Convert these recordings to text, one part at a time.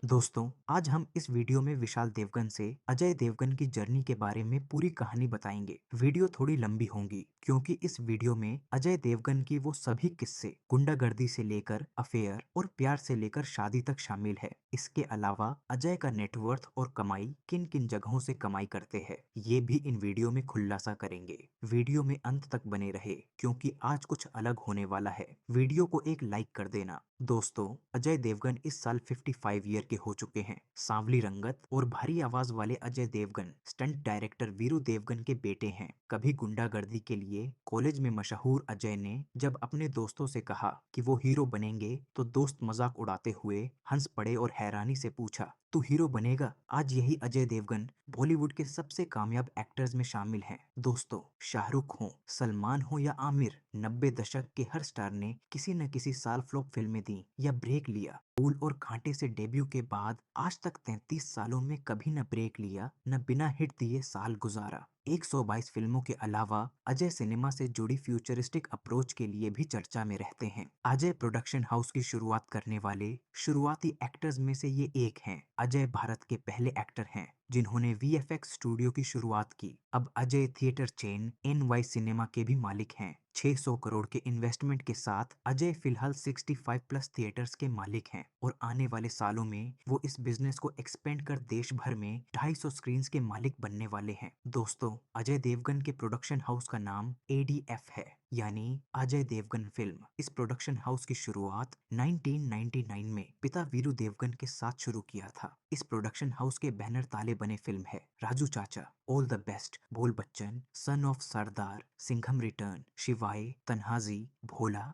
दोस्तों, आज हम इस वीडियो में विशाल देवगन से अजय देवगन की जर्नी के बारे में पूरी कहानी बताएंगे। वीडियो थोड़ी लंबी होगी क्योंकि इस वीडियो में अजय देवगन की वो सभी किस्से गुंडागर्दी से लेकर अफेयर और प्यार से लेकर शादी तक शामिल है। इसके अलावा अजय का नेटवर्थ और कमाई किन किन जगहों से कमाई करते हैं, ये भी इन वीडियो में खुलासा करेंगे। वीडियो में अंत तक बने रहे क्योंकि आज कुछ अलग होने वाला है। वीडियो को एक लाइक कर देना। दोस्तों, अजय देवगन इस साल 55 ईयर के हो चुके हैं। सांवली रंगत और भारी आवाज वाले अजय देवगन स्टंट डायरेक्टर वीरू देवगन के बेटे हैं। कभी गुंडागर्दी के लिए कॉलेज में मशहूर अजय ने जब अपने दोस्तों से कहा कि वो हीरो बनेंगे तो दोस्त मजाक उड़ाते हुए हंस पड़े और हैरानी से पूछा, तू हीरो बनेगा? आज यही अजय देवगन बॉलीवुड के सबसे कामयाब एक्टर्स में शामिल हैं। दोस्तों, शाहरुख हो, सलमान हो या आमिर, 90 दशक के हर स्टार ने किसी न किसी साल फ्लॉप फिल्में दी या ब्रेक लिया। फूल और कांटे से डेब्यू के बाद आज तक 33 सालों में कभी न ब्रेक लिया न बिना हिट दिए साल गुजारा। 122 फिल्मों के अलावा अजय सिनेमा से जुड़ी फ्यूचरिस्टिक अप्रोच के लिए भी चर्चा में रहते हैं। अजय प्रोडक्शन हाउस की शुरुआत करने वाले शुरुआती एक्टर्स में से ये एक हैं। अजय भारत के पहले एक्टर हैं जिन्होंने वीएफएक्स स्टूडियो की शुरुआत की। अब Ajay theatre chain NY cinema के भी मालिक हैं। 600 करोड़ के इन्वेस्टमेंट के साथ अजय फिलहाल 65 प्लस थिएटर्स के मालिक हैं और आने वाले सालों में वो इस बिजनेस को एक्सपेंड कर देश भर में 250 स्क्रीन के मालिक बनने वाले हैं। दोस्तों, अजय देवगन के प्रोडक्शन हाउस का नाम एडीएफ है, यानी अजय देवगन फिल्म। इस प्रोडक्शन हाउस की शुरुआत 1999 में पिता वीरू देवगन के साथ शुरू किया था। इस प्रोडक्शन हाउस के बैनर ताले बने फिल्म है राजू चाचा, ऑल द बेस्ट, बोल Bachchan, son of Sardar, Singham return, शिवाय, तन्हाजी, भोला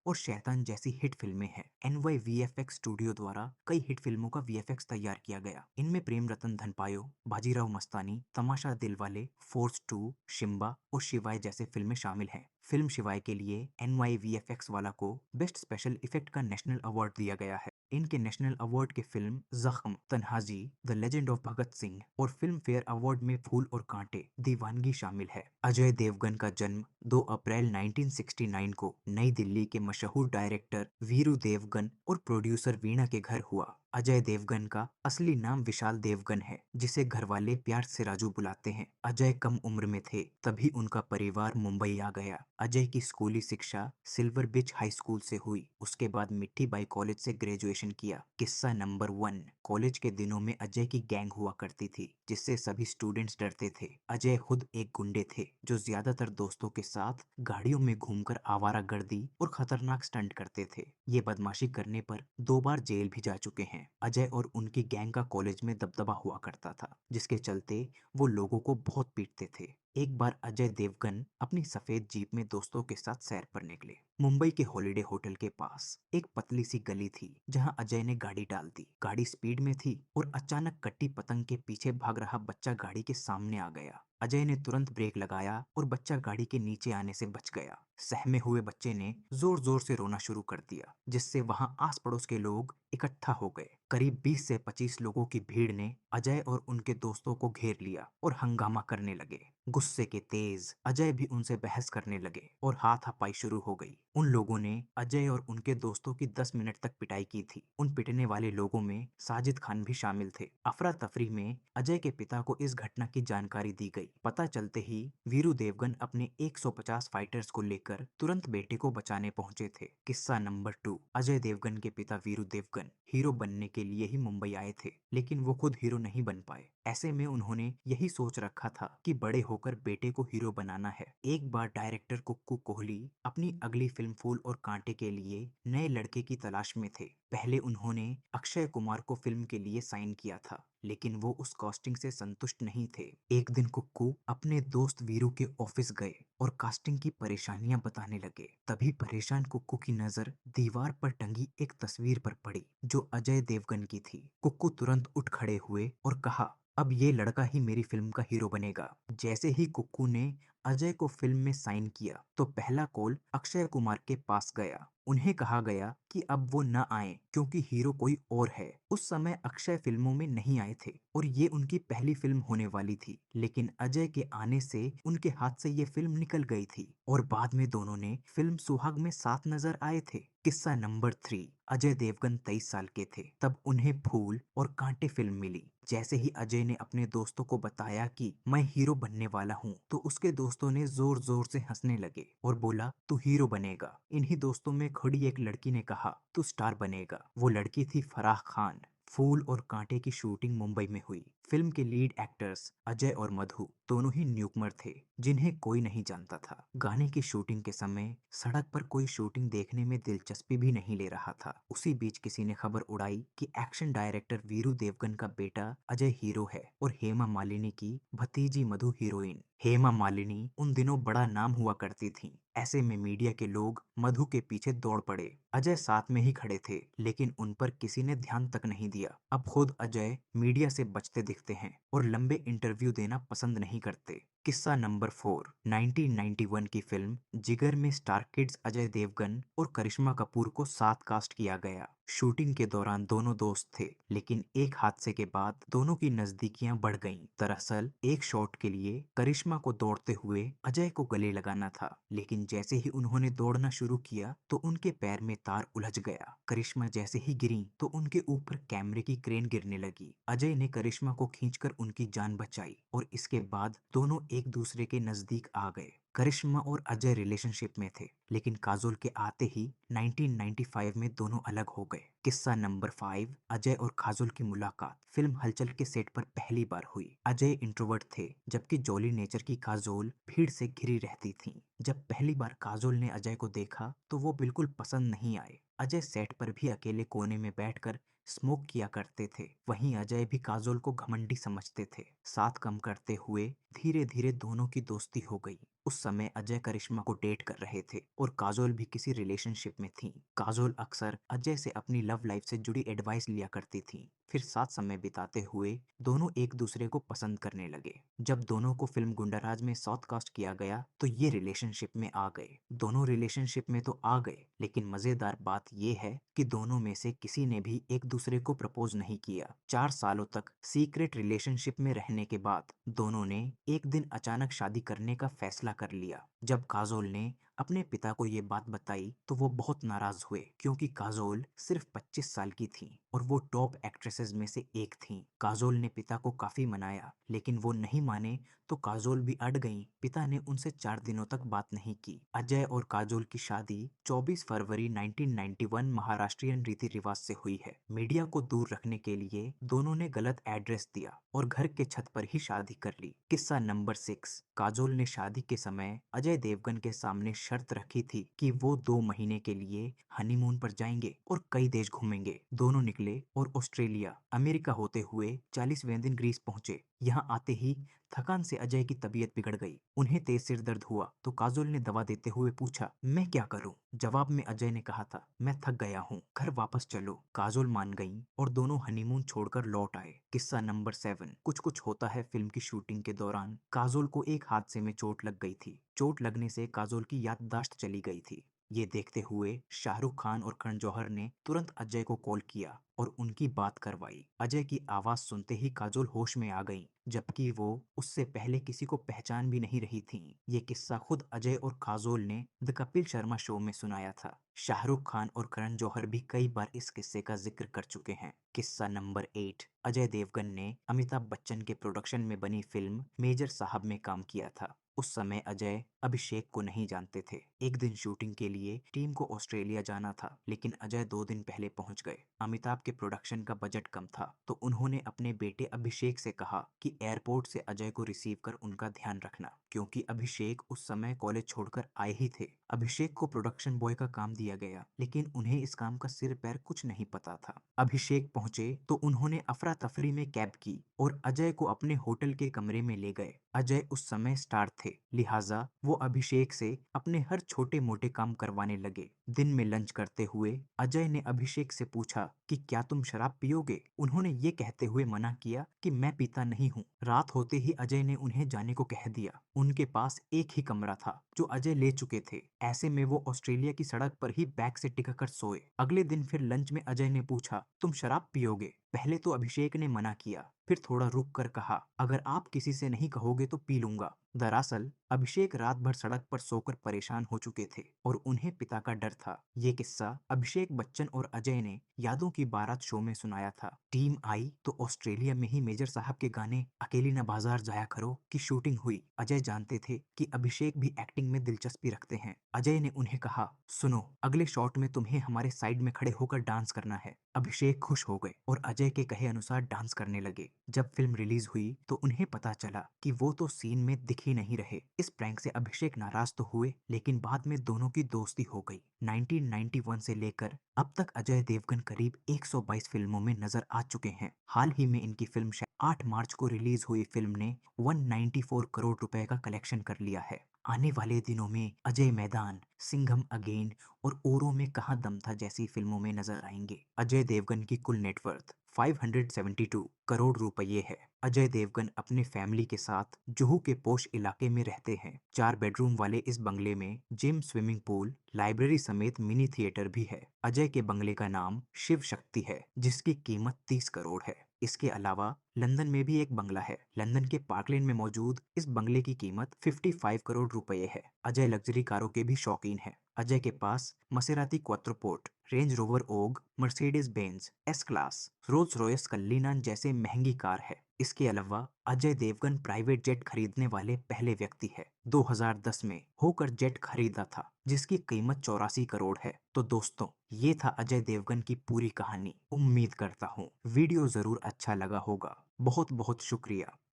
और शैतान जैसी हिट फिल्में हैं। एनवाई वीएफएक्स स्टूडियो द्वारा कई हिट फिल्मों का वीएफएक्स तैयार किया गया। इनमें प्रेम रतन धन पायो, बाजीराव मस्तानी, तमाशा दिलवाले, फोर्स 2, शिम्बा और शिवाय जैसे फिल्में शामिल हैं। फिल्म शिवाय के लिए एनवाई वीएफएक्स वाला को बेस्ट स्पेशल इफेक्ट का नेशनल अवार्ड दिया गया है। इनके नेशनल अवार्ड के फिल्म जख्म, Tanhaji, the legend of Bhagat Singh और फिल्म फेयर अवार्ड में फूल और कांटे, दीवानगी शामिल है। अजय देवगन का जन्म 2 अप्रैल 1969 को नई दिल्ली के मशहूर डायरेक्टर वीरू देवगन और प्रोड्यूसर वीणा के घर हुआ। अजय देवगन का असली नाम विशाल देवगन है, जिसे घरवाले प्यार से राजू बुलाते हैं। अजय कम उम्र में थे तभी उनका परिवार मुंबई आ गया। अजय की स्कूली शिक्षा सिल्वर बीच हाई स्कूल से हुई। उसके बाद मिट्टी बाई कॉलेज से ग्रेजुएशन किया। किस्सा नंबर 1, कॉलेज के दिनों में अजय की गैंग हुआ करती थी जिससे सभी स्टूडेंट्स डरते थे। अजय खुद एक गुंडे थे जो ज्यादातर दोस्तों के साथ गाड़ियों में घूमकर आवारागर्दी और खतरनाक स्टंट करते थे। ये बदमाशी करने पर 2 बार जेल भी जा चुके हैं। अजय और उनकी गैंग का कॉलेज में दबदबा हुआ करता था, जिसके चलते वो लोगों को बहुत पीटते थे। एक बार अजय देवगन अपनी सफेद जीप में दोस्तों के साथ सैर पर निकले। मुंबई के हॉलिडे होटल के पास एक पतली सी गली थी जहां अजय ने गाड़ी डाल दी। गाड़ी स्पीड में थी और अचानक कट्टी पतंग के पीछे भाग रहा बच्चा गाड़ी के सामने आ गया। अजय ने तुरंत ब्रेक लगाया और बच्चा गाड़ी के नीचे आने से बच गया। सहमे हुए बच्चे ने जोर जोर से रोना शुरू कर दिया, जिससे वहां आस पड़ोस के लोग इकट्ठा हो गए। करीब 20 से 25 लोगों की भीड़ ने अजय और उनके दोस्तों को घेर लिया और हंगामा करने लगे। गुस्से के तेज अजय भी उनसे बहस करने लगे और हाथापाई शुरू हो गई। उन लोगों ने अजय और उनके दोस्तों की 10 मिनट तक पिटाई की थी। उन पिटने वाले लोगों में साजिद खान भी शामिल थे। अफरा तफरी में अजय के पिता को इस घटना की जानकारी दी गई। पता चलते ही वीरू देवगन अपने 150 फाइटर्स को लेकर तुरंत बेटे को बचाने पहुंचे थे। किस्सा नंबर 2, अजय देवगन के पिता वीरू देवगन हीरो बनने के लिए ही मुंबई आए थे, लेकिन वो खुद हीरो नहीं बन पाए। ऐसे में उन्होंने यही सोच रखा था कि बड़े होकर बेटे को हीरो बनाना है। एक बार डायरेक्टर कुक्कू कोहली अपनी अगली फिल्म फूल और कांटे के लिए नए लड़के की तलाश में थे। पहले उन्होंने अक्षय कुमार को फिल्म के लिए साइन किया था, लेकिन वो उस कास्टिंग से संतुष्ट नहीं थे। एक दिन कुक्कू अपने दोस्त वीरू के ऑफिस गए और कास्टिंग की परेशानियां बताने लगे। तभी परेशान कुक्कू की नजर दीवार पर टंगी एक तस्वीर पर पड़ी जो अजय देवगन की थी। कुक्कू तुरंत उठ खड़े हुए और कहा, अब ये लड़का ही मेरी फिल्म का हीरो बनेगा। जैसे ही कुक्कू ने अजय को फिल्म में साइन किया तो पहला कॉल अक्षय कुमार के पास गया। उन्हें कहा गया कि अब वो न आए क्योंकि हीरो कोई और है। उस समय अक्षय फिल्मों में नहीं आए थे और ये उनकी पहली फिल्म होने वाली थी, लेकिन अजय के आने से उनके हाथ से ये फिल्म निकल गई थी और बाद में दोनों ने फिल्म सुहाग में साथ नजर आए थे। किस्सा नंबर 3। अजय देवगन 23 साल के थे तब उन्हें फूल और कांटे फिल्म मिली। जैसे ही अजय ने अपने दोस्तों को बताया कि मैं हीरो बनने वाला हूँ, तो उसके दोस्तों ने जोर जोर से हंसने लगे और बोला तू हीरो बनेगा। इन्हीं दोस्तों में खड़ी एक लड़की ने कहा तू स्टार बनेगा। वो लड़की थी फराह खान। फूल और कांटे की शूटिंग मुंबई में हुई। फिल्म के लीड एक्टर्स अजय और मधु दोनों ही न्यूकमर थे, जिन्हें कोई नहीं जानता था। गाने की शूटिंग के समय सड़क पर कोई शूटिंग देखने में दिलचस्पी भी नहीं ले रहा था। उसी बीच किसी ने खबर उड़ाई कि एक्शन डायरेक्टर वीरू देवगन का बेटा अजय हीरो है और हेमा मालिनी की भतीजी मधु हीरोइन। हेमा मालिनी उन दिनों बड़ा नाम हुआ करती थी। ऐसे में मीडिया के लोग मधु के पीछे दौड़ पड़े। अजय साथ में ही खड़े थे, लेकिन उन पर किसी ने ध्यान तक नहीं दिया। अब खुद अजय मीडिया से बचते दिखते हैं और लंबे इंटरव्यू देना पसंद नहीं करते। किस्सा नंबर 4। 1991 की फिल्म जिगर में स्टार किड्स अजय देवगन और करिश्मा कपूर को साथ कास्ट किया गया। शूटिंग के दौरान दोनों दोस्त थे, लेकिन एक हादसे के बाद दोनों की नजदीकियां बढ़ गईं। दरअसल एक शॉट के लिए करिश्मा को दौड़ते हुए अजय को गले लगाना था, लेकिन जैसे ही उन्होंने दौड़ना शुरू किया तो उनके पैर में तार उलझ गया। करिश्मा जैसे ही गिरी तो उनके ऊपर कैमरे की क्रेन गिरने लगी। अजय ने करिश्मा को खींचकर उनकी जान बचाई और इसके बाद दोनों एक दूसरे के नजदीक आ गए। करिश्मा और अजय रिलेशनशिप में थे, लेकिन काजोल के आते ही 1995 में दोनों अलग हो गए। किस्सा नंबर 5। अजय और काजोल की मुलाकात फिल्म हलचल के सेट पर पहली बार हुई। अजय इंट्रोवर्ट थे, जबकि जॉली नेचर की काजोल भीड़ से घिरी रहती थी। जब पहली बार काजोल ने अजय को देखा तो वो बिल्कुल पसंद नहीं आए। अजय सेट पर भी अकेले कोने में बैठकर स्मोक किया करते थे। वहीं अजय भी काजोल को घमंडी समझते थे। साथ कम करते हुए धीरे धीरे दोनों की दोस्ती हो गई। उस समय अजय करिश्मा को डेट कर रहे थे और काजोल भी किसी रिलेशनशिप में थी। काजोल अक्सर अजय से अपनी लव लाइफ से जुड़ी एडवाइस लिया करती थी। फिर साथ समय बिताते हुए दोनों एक दूसरे को पसंद करने लगे। जब दोनों को फिल्म गुंडाराज में साउथ कास्ट किया गया तो ये रिलेशनशिप में आ गए। दोनों रिलेशनशिप में तो आ गए, लेकिन मजेदार बात ये है कि दोनों में से किसी ने भी एक दूसरे को प्रपोज नहीं किया। 4 सालों तक सीक्रेट रिलेशनशिप में रहने के बाद दोनों ने एक दिन अचानक शादी करने का फैसला कर लिया। जब काजोल ने अपने पिता को ये बात बताई तो वो बहुत नाराज हुए, क्योंकि काजोल सिर्फ 25 साल की थी और वो टॉप एक्ट्रेसेस में से एक थी। काजोल ने पिता को काफी मनाया, लेकिन वो नहीं माने तो काजोल भी अड़ गईं। पिता ने उनसे 4 दिनों तक बात नहीं की। अजय और काजोल की शादी 24 फरवरी 1991 महाराष्ट्रियन रीति रिवाज से हुई है। मीडिया को दूर रखने के लिए दोनों ने गलत एड्रेस दिया और घर के छत पर ही शादी कर ली। किस्सा नंबर 6। काजोल ने शादी के समय अजय देवगन के सामने शर्त रखी थी कि वो 2 महीने के लिए हनीमून पर जाएंगे और कई देश घूमेंगे। दोनों निकले और ऑस्ट्रेलिया, अमेरिका होते हुए 40वें दिन ग्रीस पहुंचे। यहाँ आते ही थकान से अजय की तबीयत बिगड़ गई। उन्हें तेज सिर दर्द हुआ तो काजोल ने दवा देते हुए पूछा, मैं क्या करूं? जवाब में अजय ने कहा था, मैं थक गया हूँ, घर वापस चलो। काजोल मान गईं और दोनों हनीमून छोड़कर लौट आए। किस्सा नंबर 7। कुछ कुछ होता है फिल्म की शूटिंग के दौरान काजोल को एक हादसे में चोट लग गई थी। चोट लगने से काजोल की याददाश्त चली गई थी। ये देखते हुए शाहरुख खान और करण जौहर ने तुरंत अजय को कॉल किया और उनकी बात करवाई। अजय की आवाज सुनते ही काजोल होश में आ गईं, जबकि वो उससे पहले किसी को पहचान भी नहीं रही थीं। ये किस्सा खुद अजय और काजोल ने द कपिल शर्मा शो में सुनाया था। शाहरुख खान और करण जौहर भी कई बार इस किस्से का जिक्र कर चुके हैं। किस्सा नंबर 8। अजय देवगन ने अमिताभ बच्चन के प्रोडक्शन में बनी फिल्म मेजर साहब में काम किया था। उस समय अजय अभिषेक को नहीं जानते थे। एक दिन शूटिंग के लिए टीम को ऑस्ट्रेलिया जाना था, लेकिन अजय 2 दिन पहले पहुंच गए। अमिताभ के प्रोडक्शन का बजट कम था, तो उन्होंने अपने बेटे अभिषेक से कहा कि एयरपोर्ट से अजय को रिसीव कर उनका ध्यान रखना, क्योंकि अभिषेक उस समय कॉलेज छोड़कर आए ही थे। अभिषेक को प्रोडक्शन बॉय का काम दिया गया, लेकिन उन्हें इस काम का सिर पैर कुछ नहीं पता था। अभिषेक पहुंचे तो उन्होंने अफरा तफरी में कैब की और अजय को अपने होटल के कमरे में ले गए। अजय उस समय स्टार थे, लिहाजा वो अभिषेक से अपने हर छोटे मोटे काम करवाने लगे। दिन में लंच करते हुए अजय ने अभिषेक से पूछा कि क्या तुम शराब पियोगे? उन्होंने ये कहते हुए मना किया कि मैं पीता नहीं हूँ। रात होते ही अजय ने उन्हें जाने को कह दिया। उनके पास एक ही कमरा था जो अजय ले चुके थे। ऐसे में वो ऑस्ट्रेलिया की सड़क पर ही बैग से टिका कर सोए। अगले दिन फिर लंच में अजय ने पूछा, तुम शराब पियोगे? पहले तो अभिषेक ने मना किया, फिर थोड़ा रुक कर कहा, अगर आप किसी से नहीं कहोगे तो पी लूंगा। दरअसल अभिषेक रात भर सड़क पर सोकर परेशान हो चुके थे और उन्हें पिता का डर था। ये किस्सा अभिषेक बच्चन और अजय ने यादों की बारात शो में सुनाया था। टीम आई तो ऑस्ट्रेलिया में ही मेजर साहब के गाने अकेली ना बाजार जाया करो की शूटिंग हुई। अजय जानते थे कि अभिषेक भी एक्टिंग में दिलचस्पी रखते हैं। अजय ने उन्हें कहा, सुनो, अगले शॉट में तुम्हें हमारे साइड में खड़े होकर डांस करना है। अभिषेक खुश हो गए और अजय के कहे अनुसार डांस करने लगे। जब फिल्म रिलीज हुई तो उन्हें पता चला कि वो तो सीन में दिख ही नहीं रहे। इस प्रैंक से अभिषेक नाराज तो हुए, लेकिन बाद में दोनों की दोस्ती हो गई। 1991 से लेकर अब तक अजय देवगन करीब 122 फिल्मों में नजर आ चुके हैं। हाल ही में इनकी फिल्म 8 मार्च को रिलीज हुई फिल्म ने 194 करोड़ रुपए का कलेक्शन कर लिया है। आने वाले दिनों में अजय मैदान, सिंघम अगेन और ओरो में कहाँ दम था जैसी फिल्मों में नजर आएंगे। अजय देवगन की कुल नेटवर्थ 572 करोड़ रुपये है। अजय देवगन अपने फैमिली के साथ जुहू के पोश इलाके में रहते हैं। 4 बेडरूम वाले इस बंगले में जिम, स्विमिंग पूल, लाइब्रेरी समेत मिनी थिएटर भी है। अजय के बंगले का नाम शिव शक्ति है, जिसकी कीमत 30 करोड़ है। इसके अलावा लंदन में भी एक बंगला है। लंदन के पार्कलैंड में मौजूद इस बंगले की कीमत 55 करोड़ रुपए है। अजय लग्जरी कारों के भी शौकीन है। अजय के पास Maserati Quattroporte, Range Rover Vogue, Mercedes Benz S class, Rolls Royce Cullinan जैसे महंगी कार है। इसके अलावा अजय देवगन प्राइवेट जेट खरीदने वाले पहले व्यक्ति है। 2010 में होकर जेट खरीदा था, जिसकी कीमत 84 करोड़ है। तो दोस्तों, ये था अजय देवगन की पूरी कहानी। उम्मीद करता हूँ वीडियो जरूर अच्छा लगा होगा। बहुत बहुत शुक्रिया।